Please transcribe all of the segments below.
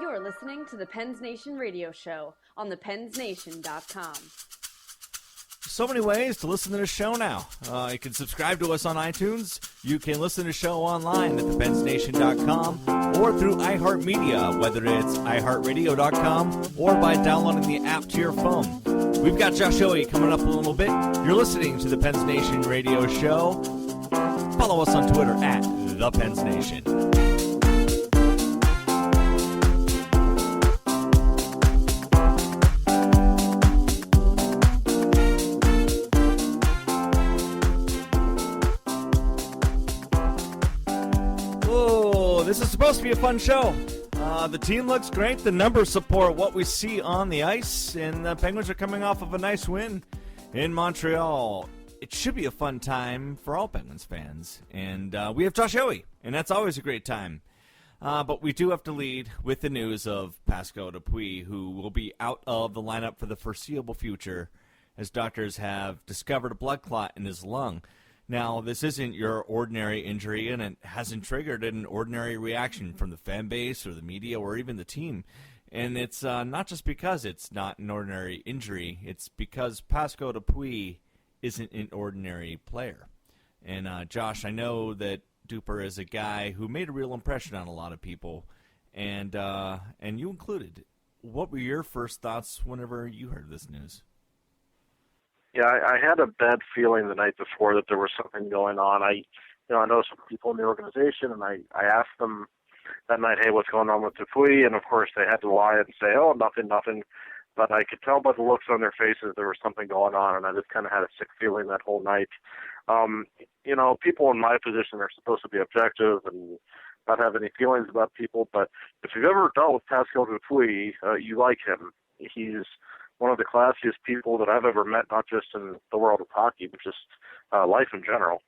You're listening to the Pens Nation radio show on thepensnation.com. So many ways to listen to the show now. You can subscribe to us on iTunes. You can listen to the show online at thepensnation.com or through iHeartMedia, whether it's iHeartRadio.com or by downloading the app to your phone. We've got Josh Yohe coming up a little bit. You're listening to the Pens Nation radio show. Follow us on Twitter at The Pens Nation. This is supposed to be a fun show. The team looks great. The numbers support what we see on the ice. And the Penguins are coming off of a nice win in Montreal. It should be a fun time for all Penguins fans. And we have Josh Yohe, and that's always a great time. But we do have to lead with the news of Pascal Dupuis, who will be out of the lineup for the foreseeable future, as doctors have discovered a blood clot in his lung. Now, this isn't your ordinary injury, and it hasn't triggered an ordinary reaction from the fan base or the media or even the team. And it's not just because it's not an ordinary injury. It's because Pascal Dupuis isn't an ordinary player. And, Josh, I know that Duper is a guy who made a real impression on a lot of people, and you included. What were your first thoughts whenever you heard this news? Yeah, I had a bad feeling the night before that there was something going on. I know some people in the organization, and I asked them that night, hey, what's going on with Dupuis? And, of course, they had to lie and say, oh, nothing. But I could tell by the looks on their faces there was something going on, and I just kind of had a sick feeling that whole night. People in my position are supposed to be objective and not have any feelings about people, but if you've ever dealt with Pascal Dupuis, you like him. He's one of the classiest people that I've ever met, not just in the world of hockey, but just life in general.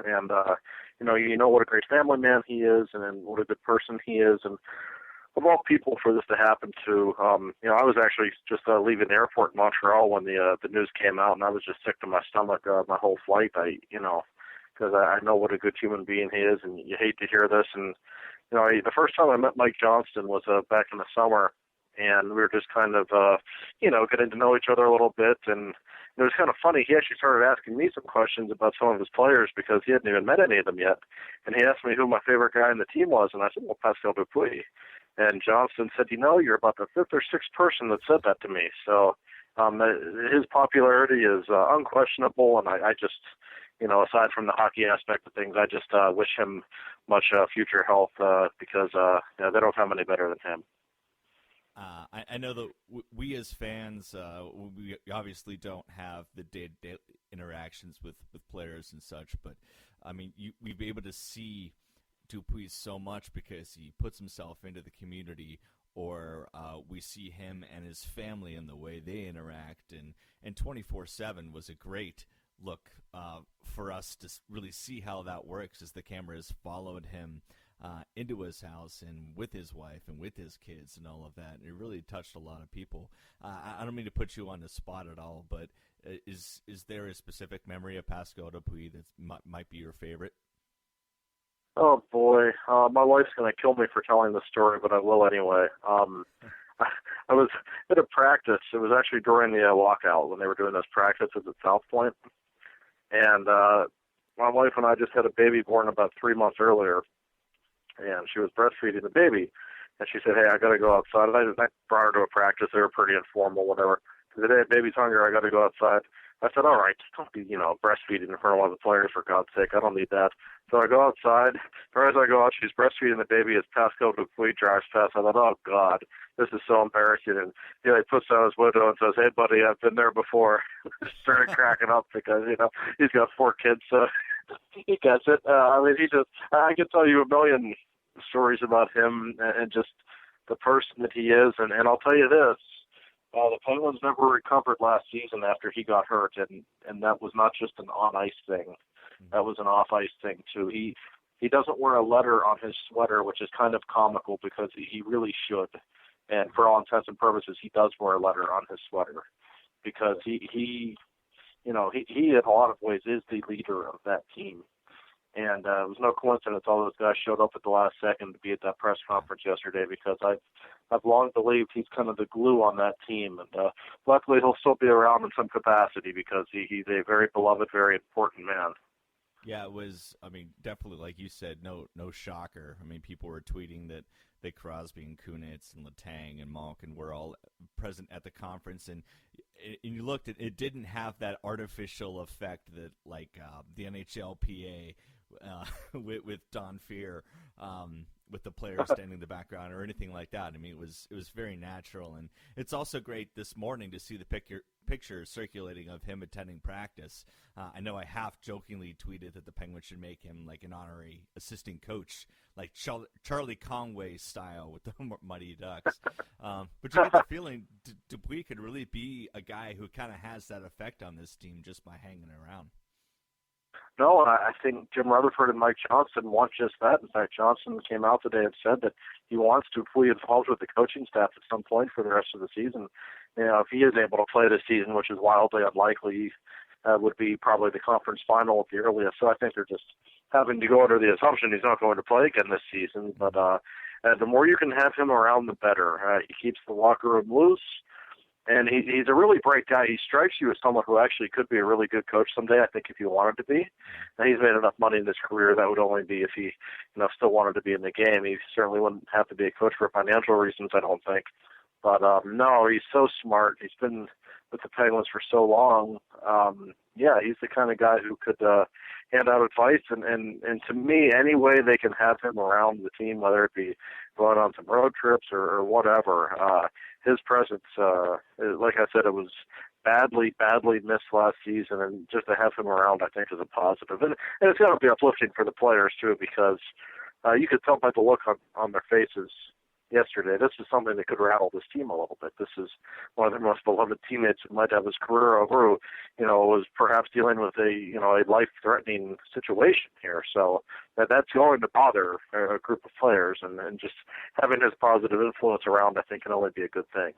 And, you know what a great family man he is and what a good person he is. And of all people for this to happen to, I was actually just leaving the airport in Montreal when the news came out, and I was just sick to my stomach my whole flight, because I know what a good human being he is, and you hate to hear this. And, the first time I met Mike Johnston was back in the summer, and we were just kind of, getting to know each other a little bit. And it was kind of funny. He actually started asking me some questions about some of his players because he hadn't even met any of them yet. And he asked me who my favorite guy in the team was, and I said, well, Pascal Dupuis. And Johnston said, you're about the fifth or sixth person that said that to me. So his popularity is unquestionable, and I just, aside from the hockey aspect of things, I just wish him much future health because they don't have any better than him. I know that we as fans, we obviously don't have the day-to-day interactions with players and such, but, we've been able to see Dupuis so much because he puts himself into the community, or we see him and his family and the way they interact, and 24/7 was a great look for us to really see how that works as the cameras followed him into his house and with his wife and with his kids and all of that. And it really touched a lot of people. I don't mean to put you on the spot at all, but is there a specific memory of Pascal Dupuis that might be your favorite? Oh, boy. My wife's going to kill me for telling this story, but I will anyway. I was at a practice. It was actually during the lockout when they were doing those practices at South Point. And my wife and I just had a baby born about 3 months earlier. And she was breastfeeding the baby. And she said, hey, I got to go outside. And I brought her to a practice. They were pretty informal, whatever. Today, baby's hungry. I got to go outside. I said, all right, don't be, breastfeeding in front of all the players, for God's sake. I don't need that. So I go outside. Right as I go out, she's breastfeeding the baby as Pascal Dupuis drives past. I thought, oh, God, this is so embarrassing. And, he puts down his window and says, hey, buddy, I've been there before. Started cracking up because, he's got 4 kids, so he gets it. I could tell you a million stories about him and just the person that he is. And I'll tell you this. The Penguins never recovered last season after he got hurt, and that was not just an on-ice thing. That was an off-ice thing, too. He doesn't wear a letter on his sweater, which is kind of comical because he really should. And for all intents and purposes, he does wear a letter on his sweater because he in a lot of ways is the leader of that team. And it was no coincidence all those guys showed up at the last second to be at that press conference yesterday, because I've long believed he's kind of the glue on that team. And luckily he'll still be around in some capacity, because he's a very beloved, very important man. Yeah, it was, definitely, like you said, no shocker. People were tweeting that Crosby and Kunitz and Letang and Malkin were all present at the conference, and you looked at it, didn't have that artificial effect that, like, the NHLPA with Don Fear, with the players standing in the background or anything like that. It was very natural, and it's also great this morning to see the picture circulating of him attending practice. I know I half jokingly tweeted that the Penguins should make him like an honorary assistant coach, like Charlie Conway style with the Mighty Ducks. But you get the feeling Dupuis could really be a guy who kind of has that effect on this team just by hanging around. No, I think Jim Rutherford and Mike Johnston want just that. In fact, Johnston came out today and said that he wants Dupuis involved with the coaching staff at some point for the rest of the season. If he is able to play this season, which is wildly unlikely, would be probably the conference final at the earliest. So I think they're just having to go under the assumption he's not going to play again this season. But the more you can have him around, the better. He keeps the locker room loose. And he's a really bright guy. He strikes you as someone who actually could be a really good coach someday, I think, if he wanted to be. And he's made enough money in his career that would only be if he still wanted to be in the game. He certainly wouldn't have to be a coach for financial reasons, I don't think. But, no, he's so smart. He's been with the Penguins for so long. He's the kind of guy who could hand out advice. And to me, any way they can have him around the team, whether it be going on some road trips or whatever, his presence, like I said, it was badly missed last season, and just to have him around, I think, is a positive. And it's going to be uplifting for the players, too, because you could tell by the look on their faces yesterday, this is something that could rattle this team a little bit. This is one of their most beloved teammates who might have his career over, who, was perhaps dealing with a life-threatening situation here. So that's going to bother a group of players, and just having his positive influence around, I think, can only be a good thing.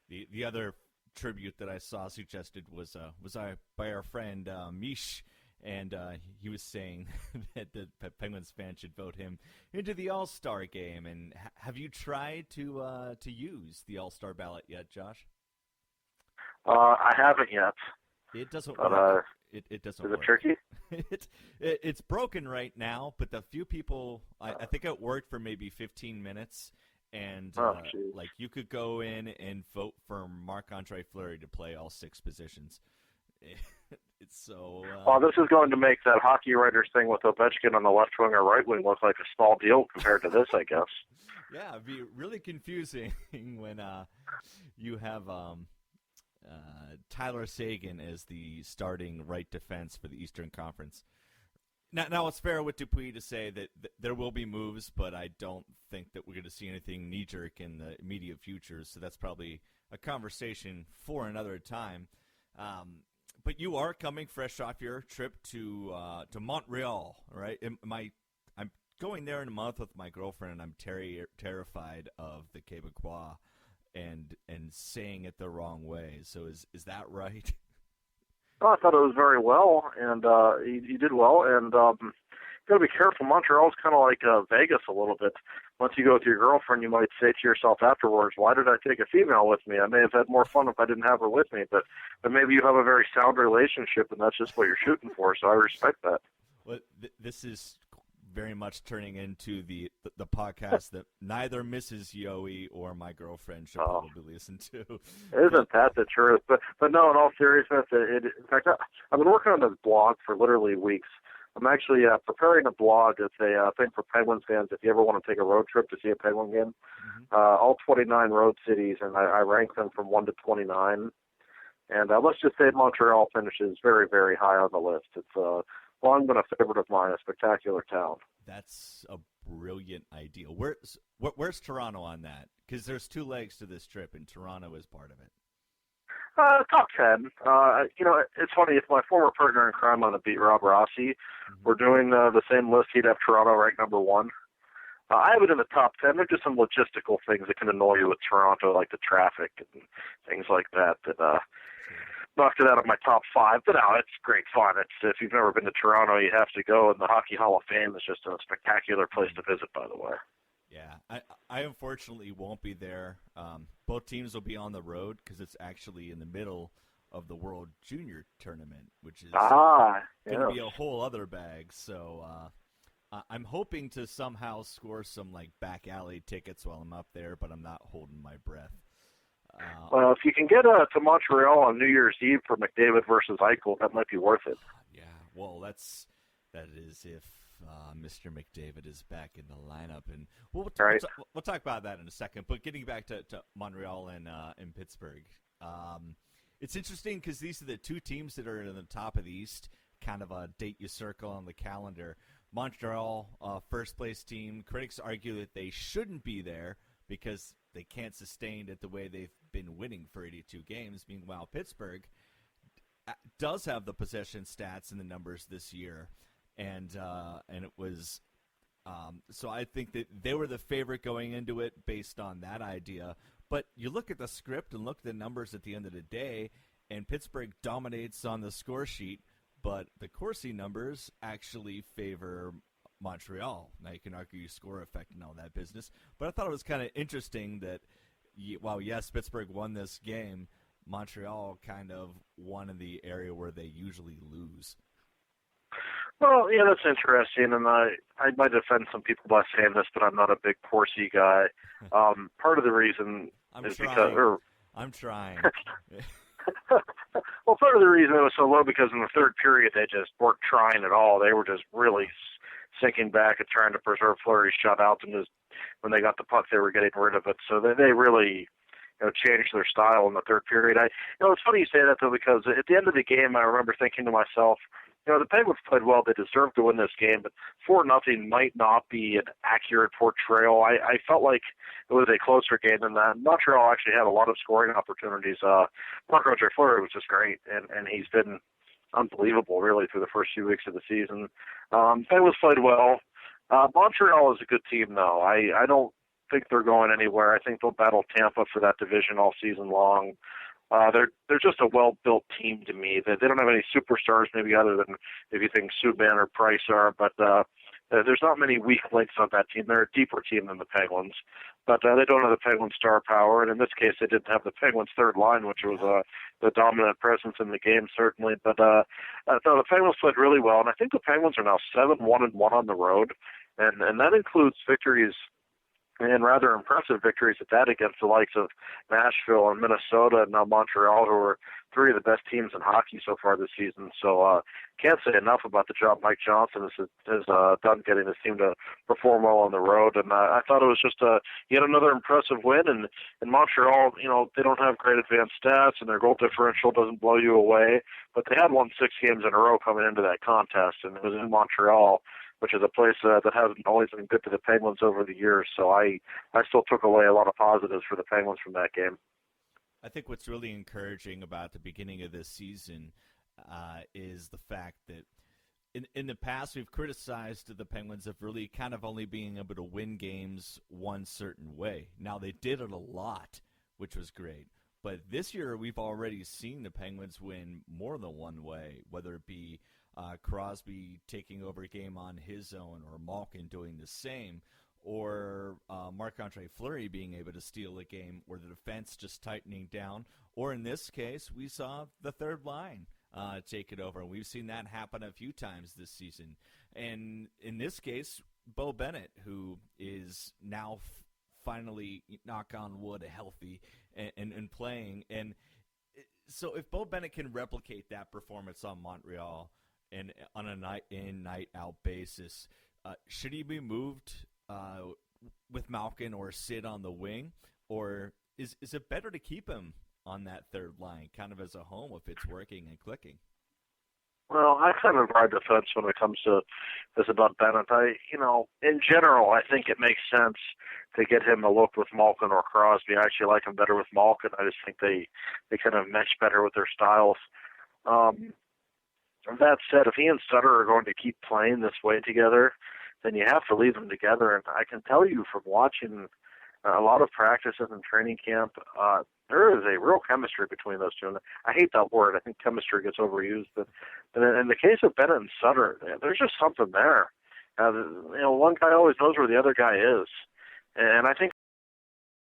The other tribute that I saw suggested was by our friend Mish. And he was saying that the Penguins fans should vote him into the All-Star game. And have you tried to use the All-Star ballot yet, Josh? I haven't yet. It doesn't work. It doesn't work. Is it tricky? It's broken right now, but the few people, I think it worked for maybe 15 minutes. And you could go in and vote for Marc-Andre Fleury to play all 6 positions. It's so. Well, this is going to make that hockey writers thing with Ovechkin on the left wing or right wing look like a small deal compared to this, I guess. Yeah, it'd be really confusing when you have Tyler Seguin as the starting right defense for the Eastern Conference. Now it's fair with Dupuis to say that there will be moves, but I don't think that we're going to see anything knee-jerk in the immediate future. So that's probably a conversation for another time. But you are coming fresh off your trip to Montreal, right? I'm going there in a month with my girlfriend, and I'm terrified of the Québécois and saying it the wrong way. So is that right? Well, I thought it was very well, and he did well. And you got to be careful. Montreal's kind of like Vegas a little bit. Once you go with your girlfriend, you might say to yourself afterwards, why did I take a female with me? I may have had more fun if I didn't have her with me, but maybe you have a very sound relationship, and that's just what you're shooting for, so I respect that. Well, this is very much turning into the podcast that neither Mrs. Yohe or my girlfriend should probably listen to. Isn't that the truth? But no, in all seriousness, in fact, I've been working on this blog for literally weeks. I'm actually preparing a blog. It's a thing for Penguins fans if you ever want to take a road trip to see a Penguin game. All 29 road cities, and I rank them from 1 to 29. And let's just say Montreal finishes very, very high on the list. It's long been a favorite of mine, a spectacular town. That's a brilliant idea. Where's Toronto on that? Because there's 2 legs to this trip, and Toronto is part of it. Top 10. It's funny. If my former partner in crime on the beat, Rob Rossi, were doing the same list, he'd have Toronto ranked number 1. I have it in the top 10. There's just some logistical things that can annoy you with Toronto, like the traffic and things like that knocked it out of my top 5. But no, it's great fun. It's if you've never been to Toronto, you have to go. And the Hockey Hall of Fame is just a spectacular place to visit, by the way. Yeah, I unfortunately won't be there. Both teams will be on the road because it's actually in the middle of the World Junior Tournament, which is going to be a whole other bag. So I'm hoping to somehow score some like back alley tickets while I'm up there, but I'm not holding my breath. Well, if you can get to Montreal on New Year's Eve for McDavid versus Eichel, that might be worth it. Yeah, well, that is if Mr. McDavid is back in the lineup, and we'll talk about that in a second. But getting back to Montreal and Pittsburgh, it's interesting because these are the two teams that are in the top of the East. Kind of a date you circle on the calendar. Montreal, first place team. Critics argue that they shouldn't be there because they can't sustain it the way they've been winning for 82 games. Meanwhile, Pittsburgh does have the possession stats and the numbers this year. And it was so I think that they were the favorite going into it based on that idea. But you look at the script and look at the numbers at the end of the day, and Pittsburgh dominates on the score sheet, but the Corsi numbers actually favor Montreal. Now you can argue score effect and all that business, but I thought it was kind of interesting that while yes, Pittsburgh won this game, Montreal kind of won in the area where they usually lose. Well, yeah, that's interesting, and I might offend some people by saying this, but I'm not a big Corsi guy. Part of the reason I'm trying. Well, part of the reason it was so low because in the third period they just weren't trying at all. They were just really sinking back and trying to preserve Fleury's shutout, and just when they got the puck, they were getting rid of it. So they really changed their style in the third period. It's funny you say that though, because at the end of the game, I remember thinking to myself, the Penguins played well. They deserved to win this game, but 4-0 might not be an accurate portrayal. I felt like it was a closer game than that. Montreal actually had a lot of scoring opportunities. Marc-Andre Fleury was just great, and he's been unbelievable, really, through the first few weeks of the season. Penguins played well. Montreal is a good team, though. I don't think they're going anywhere. I think they'll battle Tampa for that division all season long. They're just a well-built team to me. They don't have any superstars, maybe other than if you think Subban or Price are, but there's not many weak links on that team. They're a deeper team than the Penguins, but they don't have the Penguins' star power, and in this case, they didn't have the Penguins' third line, which was the dominant presence in the game, certainly. But no, the Penguins played really well, and I think the Penguins are now 7-1-1 on the road, and that includes victories and rather impressive victories at that against the likes of Nashville and Minnesota and now Montreal, who are three of the best teams in hockey so far this season. So can't say enough about the job Mike Johnston has done getting his team to perform well on the road. And I thought it was just yet another impressive win. And in Montreal, they don't have great advanced stats, and their goal differential doesn't blow you away. But they had won 6 games in a row coming into that contest, and it was in Montreal, which is a place that hasn't always been good to the Penguins over the years. So I still took away a lot of positives for the Penguins from that game. I think what's really encouraging about the beginning of this season is the fact that in the past we've criticized the Penguins of really kind of only being able to win games one certain way. Now they did it a lot, which was great. But this year we've already seen the Penguins win more than one way, whether it be Crosby taking over a game on his own, or Malkin doing the same, or Marc-Andre Fleury being able to steal a game where the defense just tightening down, or in this case, we saw the third line take it over. And we've seen that happen a few times this season. And in this case, Bo Bennett, who is now finally, knock on wood, healthy and playing. And so if Bo Bennett can replicate that performance on Montreal and on a night-in, night-out basis, should he be moved with Malkin or Sid on the wing? Or is it better to keep him on that third line, kind of as a home if it's working and clicking? Well, I kind of ride the fence when it comes to this about Bennett. In general, I think it makes sense to get him a look with Malkin or Crosby. I actually like him better with Malkin. I just think they kind of mesh better with their styles. That said, if he and Sutter are going to keep playing this way together, then you have to leave them together. And I can tell you from watching a lot of practices and training camp. There is a real chemistry between those two. And I hate that word. I think chemistry gets overused. But in the case of Bennett and Sutter, there's just something there. One guy always knows where the other guy is. And I think